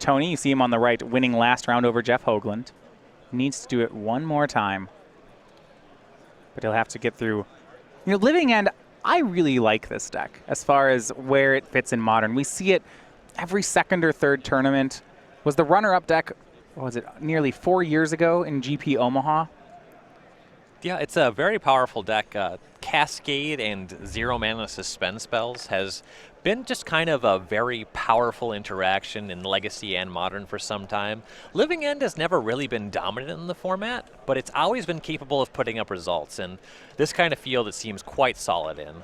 Tony. You see him on the right winning last round over Jeff Hoagland. He needs to do it one more time. But he'll have to get through. You know, Living End, I really like this deck as far as where it fits in Modern. We see it every second or third tournament. Was the runner-up deck, what was it, nearly 4 years ago in GP Omaha? Yeah, it's a very powerful deck. Cascade and 0-mana suspend spells has been just kind of a very powerful interaction in Legacy and Modern for some time. Living End has never really been dominant in the format, but it's always been capable of putting up results, and this kind of field it seems quite solid in.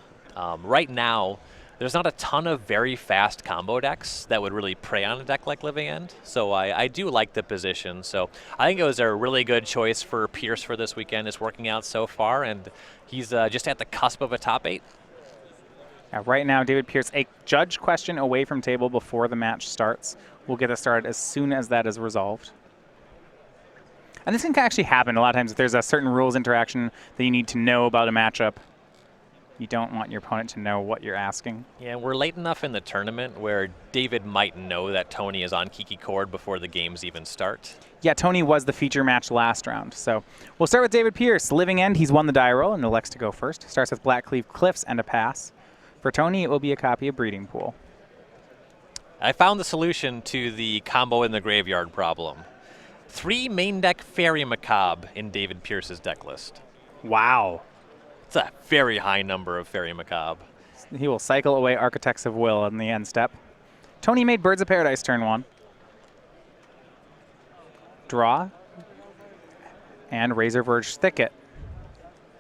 Right now, there's not a ton of very fast combo decks that would really prey on a deck like Living End, so I do like the position. So I think it was a really good choice for Pierce for this weekend. It's working out so far, and he's just at the cusp of a top 8. Right now, David Pierce, a judge question away from table before the match starts. We'll get it started as soon as that is resolved. And this can actually happen a lot of times if there's a certain rules interaction that you need to know about a matchup. You don't want your opponent to know what you're asking. Yeah, we're late enough in the tournament where David might know that Tony is on Kiki Cord before the games even start. Yeah, Tony was the feature match last round. So we'll start with David Pierce. Living End, he's won the die roll and elects to go first. Starts with Blackcleave Cliffs and a pass. For Tony, it will be a copy of Breeding Pool. I found the solution to the combo in the graveyard problem. 3 main deck Fairy Macabre in David Pierce's deck list. Wow. It's a very high number of Fairy Macabre. He will cycle away Architects of Will in the end step. Tony made Birds of Paradise turn 1. Draw. And Razor Verge Thicket.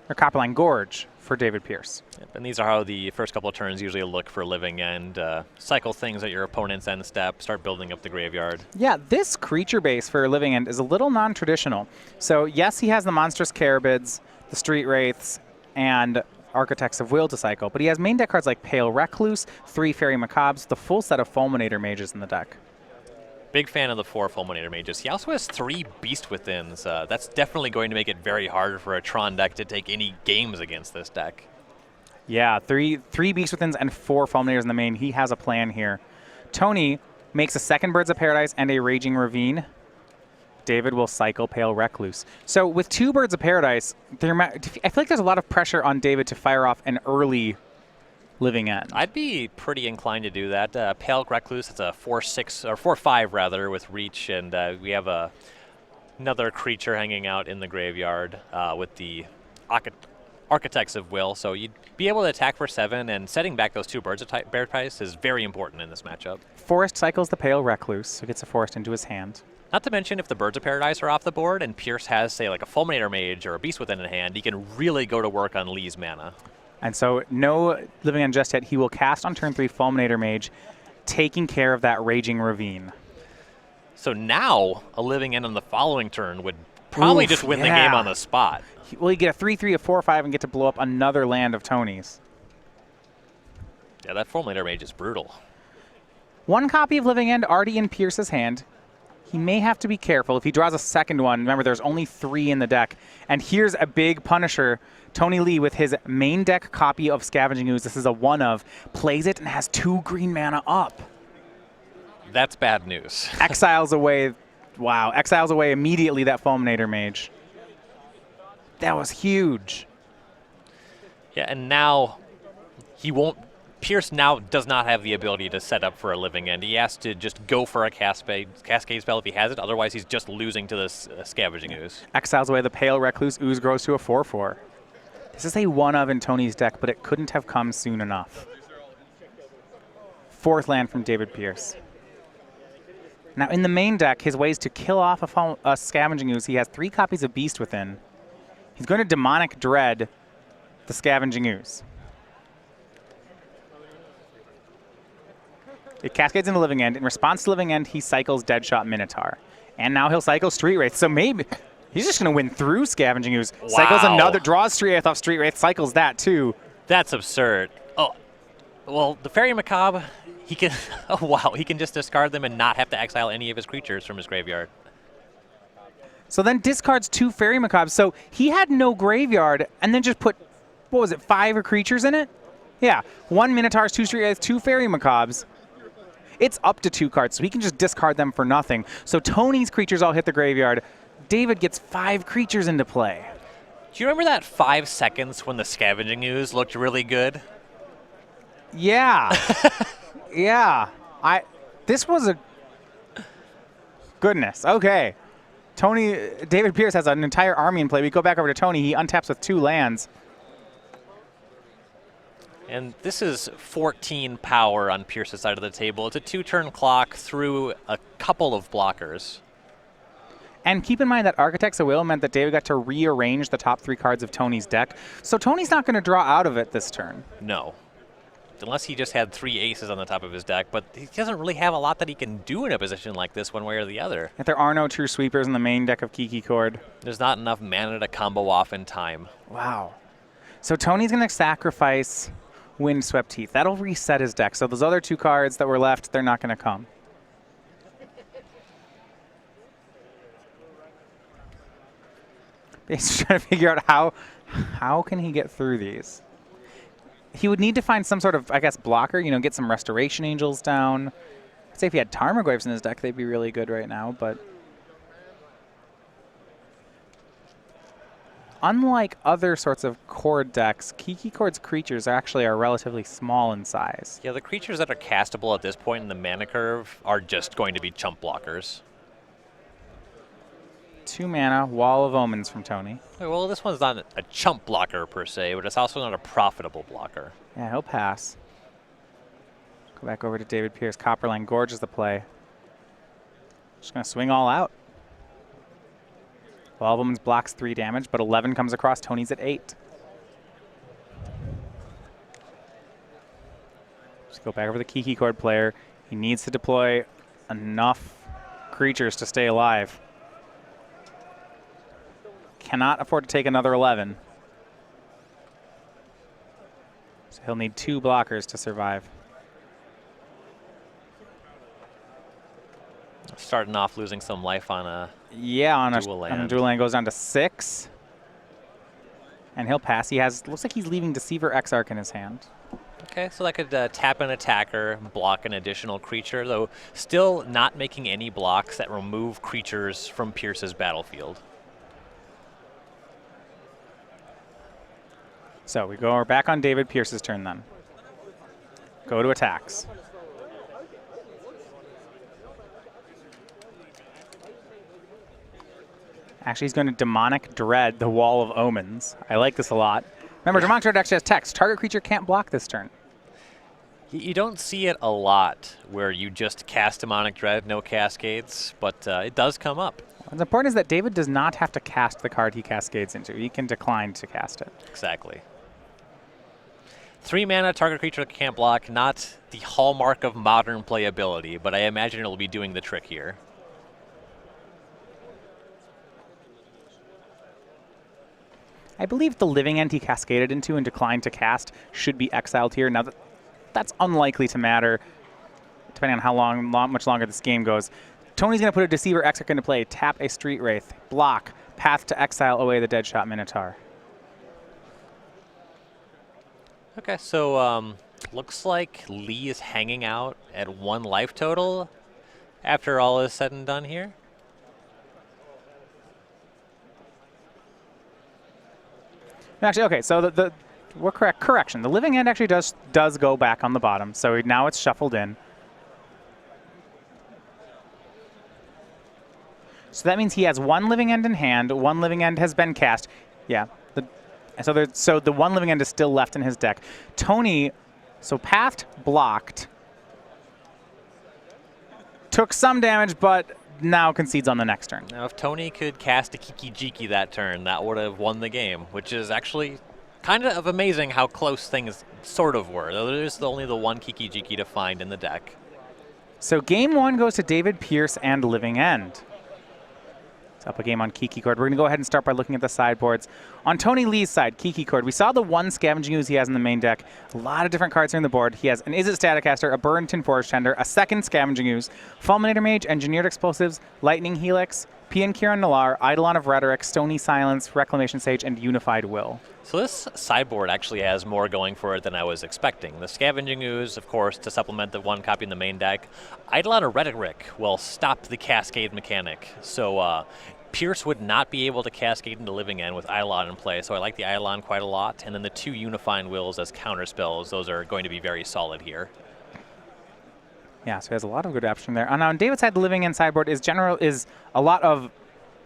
Or Copperline Gorge for David Pierce. Yep, and these are how the first couple of turns usually look for Living End. Cycle things at your opponent's end step, start building up the graveyard. Yeah, this creature base for Living End is a little non-traditional. So yes, he has the Monstrous Carabids, the Street Wraiths, and Architects of Will to cycle, but he has main deck cards like Pale Recluse, 3 Fairy Macabres, the full set of Fulminator Mages in the deck. Big fan of the 4 Fulminator Mages. He also has 3 Beast Withins. That's definitely going to make it very hard for a Tron deck to take any games against this deck. Yeah, three Beast Withins and 4 Fulminators in the main. He has a plan here. Tony makes a second Birds of Paradise and a Raging Ravine. David will cycle Pale Recluse. So with 2 Birds of Paradise, I feel like there's a lot of pressure on David to fire off an early Living End. I'd be pretty inclined to do that. Pale Recluse, it's a 4/6 or 4/5 rather with reach, and we have another creature hanging out in the graveyard with the Architects of Will. So you'd be able to attack for 7, and setting back those 2 Birds of Paradise is very important in this matchup. Forest cycles the Pale Recluse, so gets a forest into his hand. Not to mention, if the Birds of Paradise are off the board and Pierce has, say, like a Fulminator Mage or a Beast Within in hand, he can really go to work on Lee's mana. And so no Living End just yet. He will cast on turn 3 Fulminator Mage, taking care of that Raging Ravine. So now a Living End on the following turn would probably just win the game on the spot. Well, you get a 3/3, a 4/5, and get to blow up another land of Tony's. Yeah, that Fulminator Mage is brutal. 1 copy of Living End already in Pierce's hand. He may have to be careful. If he draws a second one, remember there's only 3 in the deck. And here's a big punisher. Tony Lee with his main deck copy of Scavenging Ooze. This is a 1/of. Plays it and has 2 green mana up. That's bad news. Exiles away. Wow. Exiles away immediately that Fulminator Mage. That was huge. Yeah, and now he won't. Pierce now does not have the ability to set up for a Living End. He has to just go for a Cascade spell if he has it. Otherwise, he's just losing to this Scavenging Ooze. Exiles away the Pale Recluse. Ooze grows to a 4/4. This is a 1/of in Tony's deck, but it couldn't have come soon enough. 4th land from David Pierce. Now, in the main deck, his ways to kill off a Scavenging Ooze, he has 3 copies of Beast Within. He's going to Demonic Dread the Scavenging Ooze. It cascades into Living End. In response to Living End, he cycles Deadshot Minotaur. And now he'll cycle Street Wraith. So maybe he's just going to win through Scavenging Ooze. Wow. Cycles another, draws Street Wraith off Street Wraith, cycles that too. That's absurd. Oh, well, the Fairy Macabre, he can, oh wow, he can just discard them and not have to exile any of his creatures from his graveyard. So then discards 2 Fairy Macabres. So he had no graveyard and then just put, what was it, 5 creatures in it? Yeah, 1 Minotaurs, 2 Street Wraiths, 2 Fairy Macabres. It's up to 2 cards, so he can just discard them for nothing. So Tony's creatures all hit the graveyard. David gets 5 creatures into play. Do you remember that 5 seconds when the Scavenging Ooze looked really good? Yeah. Yeah. This was a... Goodness. Okay. David Pierce has an entire army in play. We go back over to Tony. He untaps with 2 lands. And this is 14 power on Pierce's side of the table. It's a 2-turn clock through a couple of blockers. And keep in mind that Architect's Will meant that David got to rearrange the top 3 cards of Tony's deck. So Tony's not going to draw out of it this turn. No. Unless he just had 3 aces on the top of his deck, but he doesn't really have a lot that he can do in a position like this one way or the other. If there are no true sweepers in the main deck of Kiki Cord. There's not enough mana to combo off in time. Wow. So Tony's going to sacrifice Windswept Teeth. That'll reset his deck. So those other 2 cards that were left, they're not going to come. He's trying to figure out how can he get through these. He would need to find some sort of, I guess, blocker, get some Restoration Angels down. I'd say if he had Tarmogoyfs in his deck, they'd be really good right now, but unlike other sorts of Cord decks, Kiki Cord's creatures actually are relatively small in size. Yeah, the creatures that are castable at this point in the mana curve are just going to be chump blockers. 2 mana, Wall of Omens from Tony. Well, this one's not a chump blocker per se, but it's also not a profitable blocker. Yeah, he'll pass. Go back over to David Pierce. Copperline Gorge is the play. Just going to swing all out. Wall of Omens blocks 3 damage, but 11 comes across. Tony's at 8. Just go back over the Kiki Cord player. He needs to deploy enough creatures to stay alive. Cannot afford to take another 11. So he'll need 2 blockers to survive. Starting off losing some life on a dual land. On a dual land goes down to 6. And he'll pass. Looks like he's leaving Deceiver Exarch in his hand. Okay, so that could tap an attacker, block an additional creature, though still not making any blocks that remove creatures from Pierce's battlefield. So we go back on David Pierce's turn then. Go to attacks. Actually, he's going to Demonic Dread the Wall of Omens. I like this a lot. Remember, Demonic Dread actually has text. Target creature can't block this turn. You don't see it a lot where you just cast Demonic Dread, no cascades, but it does come up. What's important is that David does not have to cast the card he cascades into. He can decline to cast it. Exactly. 3 mana, target creature can't block. Not the hallmark of modern playability, but I imagine it'll be doing the trick here. I believe the Living End he cascaded into and declined to cast should be exiled here. Now, that's unlikely to matter, depending on how much longer this game goes. Tony's going to put a Deceiver Exarch into play, tap a Street Wraith, block, path to exile away the Deadshot Minotaur. Okay, so looks like Lee is hanging out at 1 life total after all is said and done here. Actually, okay, so we're correct. Correction. The Living End actually does go back on the bottom, so now it's shuffled in. So that means he has 1 Living End in hand. 1 Living End has been cast. Yeah. So the 1 Living End is still left in his deck. Tony, so pathed, blocked, took some damage, but now concedes on the next turn. Now, if Tony could cast a Kiki-Jiki that turn, that would have won the game, which is actually kind of amazing how close things sort of were. There's only the 1 Kiki-Jiki to find in the deck. So game 1 goes to David Pierce and Living End. It's up a game on Kiki Cord. We're going to go ahead and start by looking at the sideboards. On Tony Lee's side, Kiki Cord, we saw the 1 Scavenging Ooze he has in the main deck. A lot of different cards here on the board. He has an Izzet Staticaster, a Burrenton Forest Tender, a 2nd Scavenging Ooze, Fulminator Mage, Engineered Explosives, Lightning Helix, Pian Kiran Nalaar, Eidolon of Rhetoric, Stony Silence, Reclamation Sage, and Unified Will. So this sideboard actually has more going for it than I was expecting. The Scavenging Ooze, of course, to supplement the one copy in the main deck. Eidolon or Rhetoric will stop the Cascade mechanic. So Pierce would not be able to Cascade into Living End with Eidolon in play, so I like the Eidolon quite a lot. And then the 2 Unifying Wills as counterspells, those are going to be very solid here. Yeah, so he has a lot of good option there. Now on David's side, the Living End sideboard is a lot of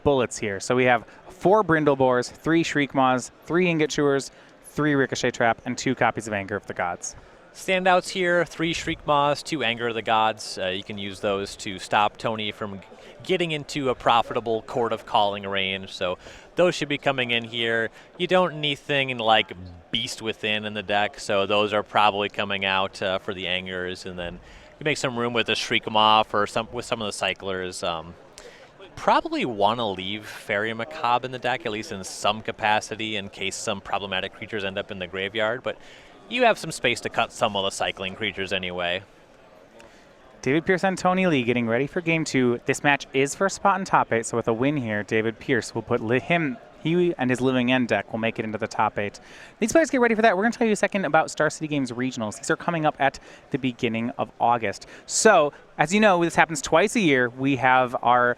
bullets here. So we have 4 Brindlebores, 3 Shriekmaws, 3 Ingot Chewers, 3 Ricochet Trap, and 2 copies of Anger of the Gods. Standouts here, 3 Shriekmaws, 2 Anger of the Gods. You can use those to stop Tony from getting into a profitable Court of Calling range. So those should be coming in here. You don't need anything like Beast Within in the deck, so those are probably coming out for the Angers. And then you make some room with the Shriekmaw with some of the Cyclers. Probably want to leave Fairy Macabre in the deck, at least in some capacity, in case some problematic creatures end up in the graveyard. But you have some space to cut some of the cycling creatures anyway. David Pierce and Tony Lee getting ready for Game 2. This match is for a spot in top 8, so with a win here, David Pierce will put he and his Living End deck will make it into the top 8. These players get ready for that. We're going to tell you a second about Star City Games Regionals. These are coming up at the beginning of August. So, as you know, this happens twice a year. We have our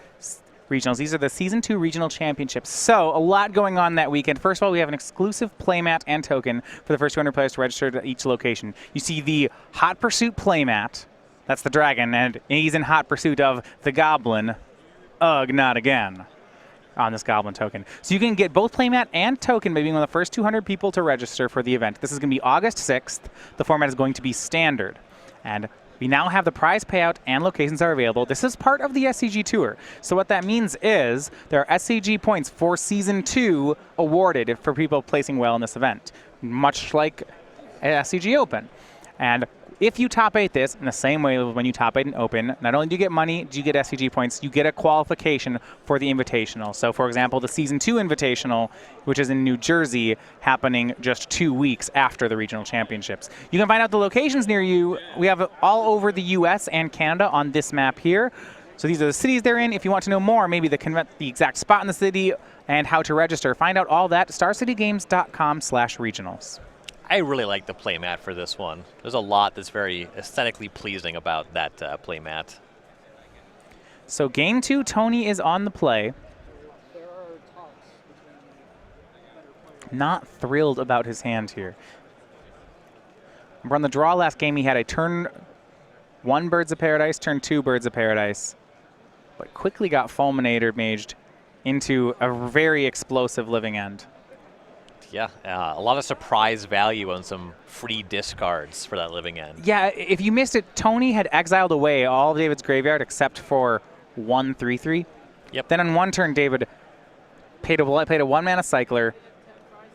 regionals. These are the Season 2 Regional Championships. So, a lot going on that weekend. First of all, we have an exclusive playmat and token for the first 200 players to register at each location. You see the Hot Pursuit playmat. That's the dragon, and he's in hot pursuit of the goblin. Ugh, not again. On this goblin token. So you can get both playmat and token by being one of the first 200 people to register for the event. This is going to be August 6th. The format is going to be standard. And we now have the prize payout and locations are available. This is part of the SCG Tour. So what that means is there are SCG points for Season 2 awarded for people placing well in this event, much like SCG Open. And if you top 8 this, in the same way when you top 8 an Open, not only do you get money, do you get SCG points, you get a qualification for the Invitational. So, for example, the Season 2 Invitational, which is in New Jersey, happening just 2 weeks after the Regional Championships. You can find out the locations near you. We have all over the U.S. and Canada on this map here. So these are the cities they're in. If you want to know more, maybe the exact spot in the city and how to register, find out all that at starcitygames.com/regionals. I really like the playmat for this one. There's a lot that's very aesthetically pleasing about that playmat. So Game 2, Tony is on the play. Not thrilled about his hand here. Remember on the draw last game, he had a turn 1 Birds of Paradise, turn 2 Birds of Paradise, but quickly got Fulminator maged into a very explosive Living End. Yeah, a lot of surprise value on some free discards for that Living End. Yeah, if you missed it, Tony had exiled away all of David's graveyard except for 1 3/3. Yep. Then on one turn, David played a 1-mana Cycler,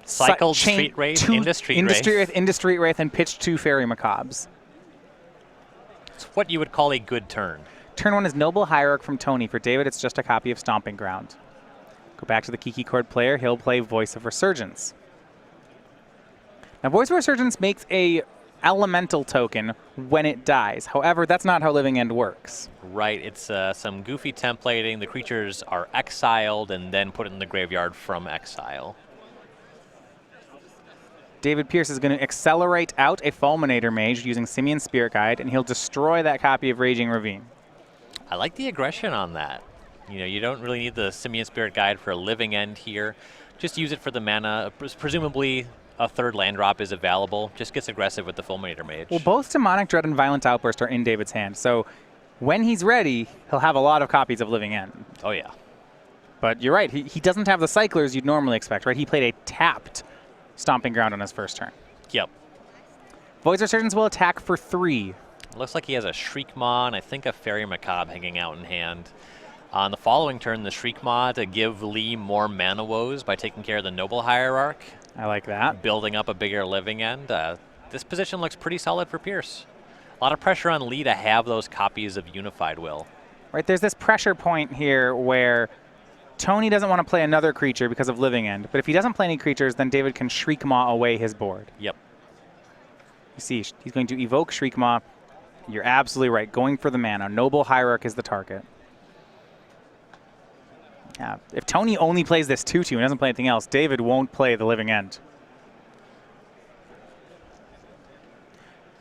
cycled Street Wraith into Street Wraith, and pitched 2 Fairy Macabres. It's what you would call a good turn. Turn 1 is Noble Hierarch from Tony. For David, it's just a copy of Stomping Ground. Go back to the Kiki Chord player. He'll play Voice of Resurgence. Now, Voice of Resurgence makes a elemental token when it dies. However, that's not how Living End works. Right, it's some goofy templating. The creatures are exiled and then put in the graveyard from exile. David Pierce is going to accelerate out a Fulminator Mage using Simian Spirit Guide, and he'll destroy that copy of Raging Ravine. I like the aggression on that. You know, you don't really need the Simian Spirit Guide for a Living End here. Just use it for the mana. Presumably, a 3rd land drop is available. Just gets aggressive with the Fulminator Mage. Well, both Demonic Dread and Violent Outburst are in David's hand, so when he's ready, he'll have a lot of copies of Living End. Oh, yeah. But you're right, he doesn't have the Cyclers you'd normally expect, right? He played a tapped Stomping Ground on his first turn. Yep. Voice Resurgence will attack for 3. Looks like he has a Shriekmaw and I think a Fairy Macabre hanging out in hand. On the following turn, the Shriekmaw to give Lee more mana woes by taking care of the Noble Hierarch. I like that. Building up a bigger Living End. This position looks pretty solid for Pierce. A lot of pressure on Lee to have those copies of Unified Will. Right, there's this pressure point here where Tony doesn't want to play another creature because of Living End, but if he doesn't play any creatures, then David can Shriekmaw away his board. Yep. You see, he's going to evoke Shriekmaw. You're absolutely right, going for the mana. Noble Hierarch is the target. Yeah, if Tony only plays this 2/2 and doesn't play anything else, David won't play the Living End.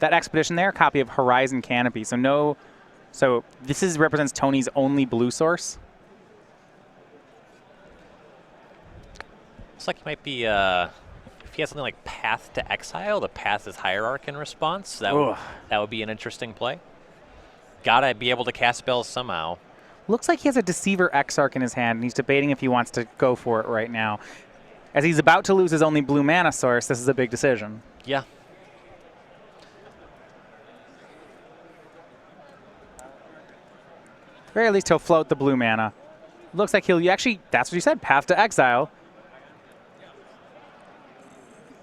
that Expedition there, a copy of Horizon Canopy. So no, so this represents Tony's only blue source. Looks like he might be, if he has something like Path to Exile, the Path is Hierarch in response. That would be an interesting play. Gotta be able to cast spells somehow. Looks like he has a Deceiver Exarch in his hand, and he's debating if he wants to go for it right now. As he's about to lose his only blue mana source, this is a big decision. Yeah. At the very least, he'll float the blue mana. Looks like he'll actually, that's what you said, Path to Exile.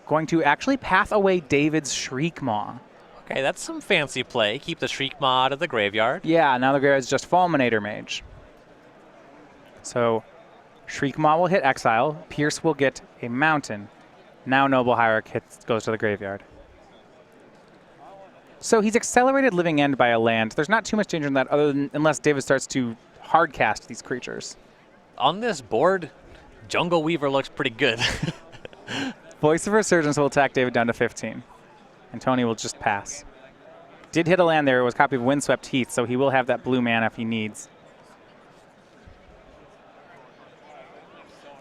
Going to actually path away David's Shriekmaw. Okay, that's some fancy play. Keep the Shriekmaw out of the graveyard. Yeah, now the graveyard's just Fulminator Mage. So Shriekmaw will hit Exile. Pierce will get a Mountain. Now Noble Hierarch goes to the graveyard. So he's accelerated Living End by a land. There's not too much danger in that other than unless David starts to hardcast these creatures. On this board, Jungle Weaver looks pretty good. Voice of Resurgence will attack David down to 15. And Tony will just pass. Did hit a land there. It was a copy of Windswept Heath, so he will have that blue mana if he needs.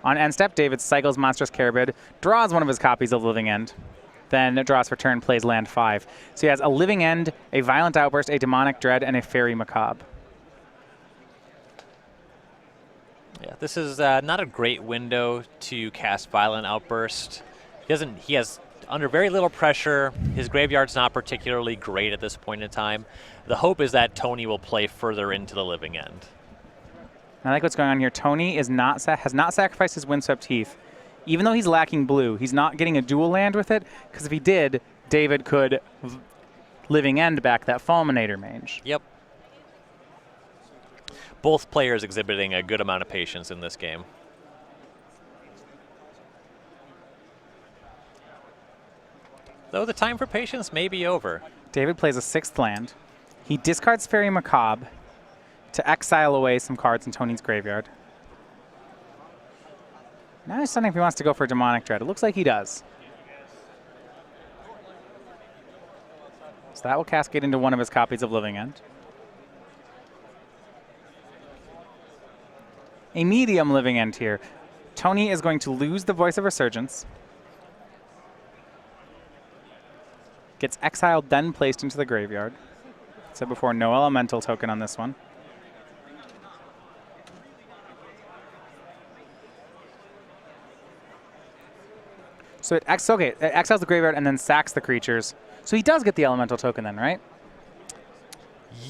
On end step, David cycles Monstrous Carabid, draws one of his copies of Living End, then draws for turn, plays land 5. So he has a Living End, a Violent Outburst, a Demonic Dread, and a Fairy Macabre. Yeah, this is not a great window to cast Violent Outburst. He has under very little pressure. His graveyard's not particularly great at this point in time. The hope is that Tony will play further into the Living End. I like what's going on here. Tony has not sacrificed his Windswept Heath. Even though he's lacking blue, he's not getting a dual land with it, because if he did, David could Living End back that Fulminator Mage. Yep. Both players exhibiting a good amount of patience in this game. Though the time for patience may be over. David plays a 6th land. He discards Fairy Macabre to exile away some cards in Tony's graveyard. Now he's deciding if he wants to go for Demonic Dread. It looks like he does. So that will cascade into one of his copies of Living End. A medium Living End here. Tony is going to lose the Voice of Resurgence. Gets exiled, then placed into the graveyard. Said before, no elemental token on this one. So it exiles the graveyard and then sacks the creatures. So he does get the elemental token then, right?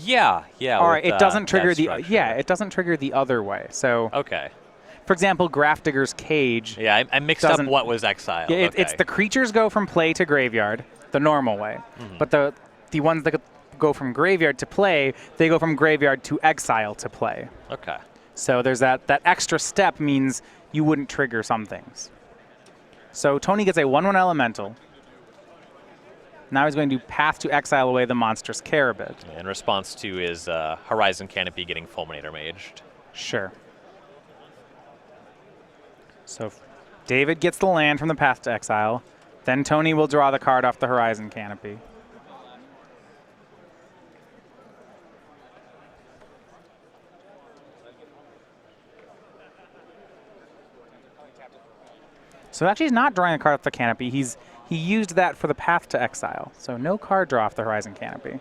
Yeah. All right, it doesn't trigger it doesn't trigger the other way. So okay. For example, Grafdigger's Cage. Yeah, I mixed up what was exiled. Yeah, it's the creatures go from play to graveyard the normal way, but the ones that go from graveyard to play, they go from graveyard to exile to play. Okay. So there's that extra step means you wouldn't trigger some things. So Tony gets a 1/1 elemental. Now he's going to path to exile away the Monstrous Carabid. In response to his Horizon Canopy getting Fulminator Maged. Sure. So David gets the land from the path to exile. Then Tony will draw the card off the Horizon Canopy. So actually he's not drawing a card off the Canopy. He used that for the path to exile. So no card draw off the Horizon Canopy.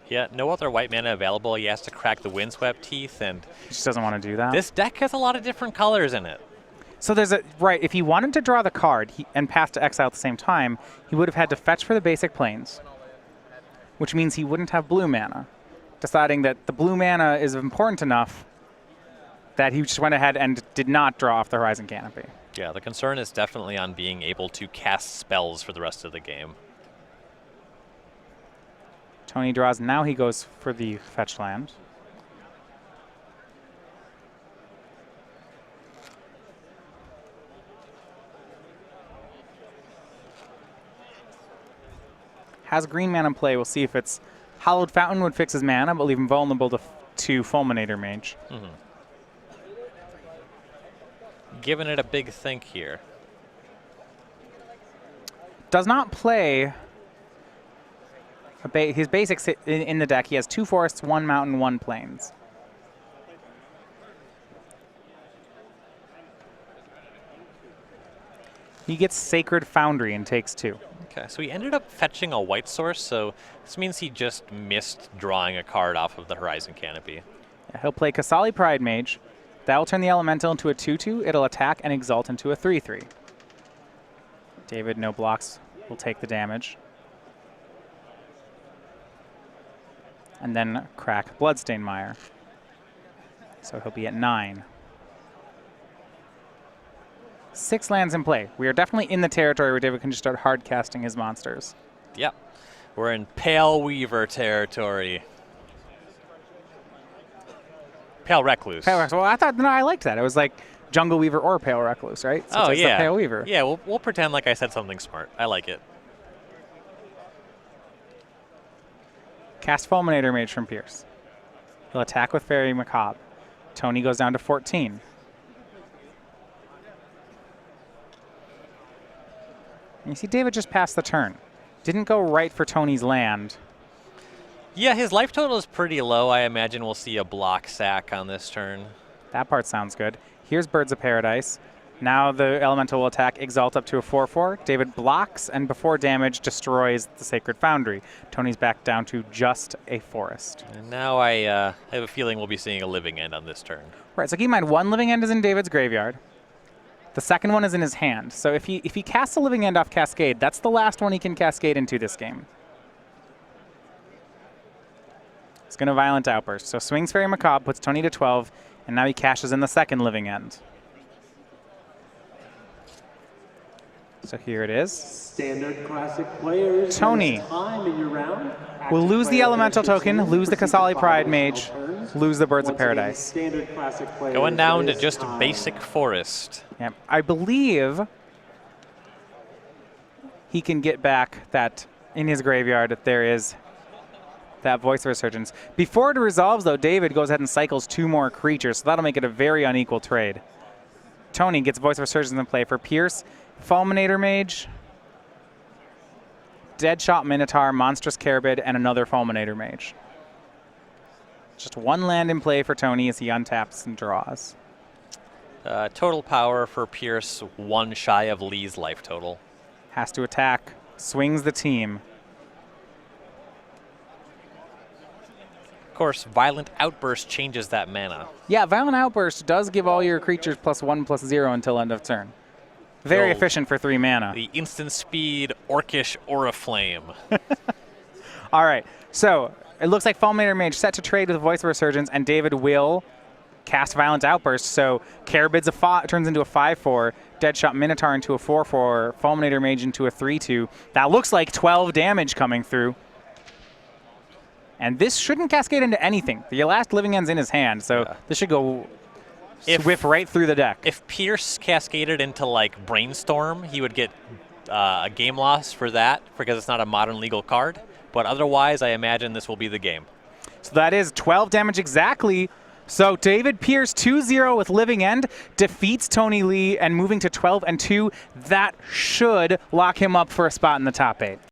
Yeah, no other white mana available. He has to crack the Windswept Heath, and He just doesn't want to do that. this deck has a lot of different colors in it. So there's if he wanted to draw the card and path to exile at the same time, he would have had to fetch for the basic planes, which means he wouldn't have blue mana, deciding that the blue mana is important enough that he just went ahead and did not draw off the Horizon Canopy. Yeah, the concern is definitely on being able to cast spells for the rest of the game. Tony draws, now he goes for the fetch land. Has green mana in play. We'll see if it's Hallowed Fountain would fix his mana, but leave him vulnerable to Fulminator Mage. Giving it a big think here. Does not play His basics in the deck, he has 2 forests, 1 mountain, 1 plains. He gets Sacred Foundry and takes 2. Okay, so he ended up fetching a white source, so this means he just missed drawing a card off of the Horizon Canopy. Yeah, he'll play Kasali Pride Mage. That will turn the Elemental into a 2/2. It'll attack and exalt into a 3/3. David, no blocks, will take the damage. And then crack Bloodstained Mire. So he'll be at 9. 6 lands in play. We are definitely in the territory where David can just start hard casting his monsters. Yep. We're in Pale Weaver territory. Pale Recluse. Pale Recluse. Well, I liked that. It was like Jungle Weaver or Pale Recluse, right? So it's yeah. the Pale Weaver. Yeah, we'll pretend like I said something smart. I like it. Cast Fulminator Mage from Pierce. He'll attack with Fairy Macabre. Tony goes down to 14. And you see David just passed the turn. Didn't go right for Tony's land. Yeah, his life total is pretty low. I imagine we'll see a block sack on this turn. That part sounds good. Here's Birds of Paradise. Now the Elemental will attack Exalt up to a 4/4. David blocks and before damage destroys the Sacred Foundry. Tony's back down to just a forest. And now I have a feeling we'll be seeing a Living End on this turn. Right, so keep in mind, 1 Living End is in David's graveyard. The second one is in his hand. So if he casts a Living End off Cascade, that's the last one he can cascade into this game. He's going to Violent Outburst. So swings Fairy Macabre, puts Tony to 12, and now he cashes in the second Living End. So here it is. Standard classic players. Tony Time in your round. will lose the Elemental token, lose the Kasali Pride Mage, lose the Birds of Paradise. Standard classic players. Going down to just basic forest. Yep. I believe he can get back that in his graveyard if there is that Voice of Resurgence. Before it resolves, though, David goes ahead and cycles 2 more creatures, so that'll make it a very unequal trade. Tony gets Voice of Resurgence in play for Pierce, Fulminator Mage, Deadshot Minotaur, Monstrous Carabid, and another Fulminator Mage. Just 1 land in play for Tony as he untaps and draws. Total power for Pierce, 1 shy of Lee's life total. Has to attack, swings the team. Of course, Violent Outburst changes that mana. Yeah, Violent Outburst does give all your creatures +1/+0 until end of turn. Very efficient for 3 mana. The instant speed Orcish Oriflame. All right, so it looks like Fulminator Mage set to trade with Voice of Resurgence, and David will cast Violent Outburst. So Carabid's turns into a 5/4, Deadshot Minotaur into a 4/4, Fulminator Mage into a 3/2. That looks like 12 damage coming through. And this shouldn't cascade into anything. The last Living End's in his hand, so this should go whiff right through the deck. If Pierce cascaded into like Brainstorm, he would get a game loss for that because it's not a modern legal card. But otherwise, I imagine this will be the game. So that is 12 damage exactly. So David Pierce 2-0 with Living End defeats Tony Lee and moving to 12-2. That should lock him up for a spot in the top 8.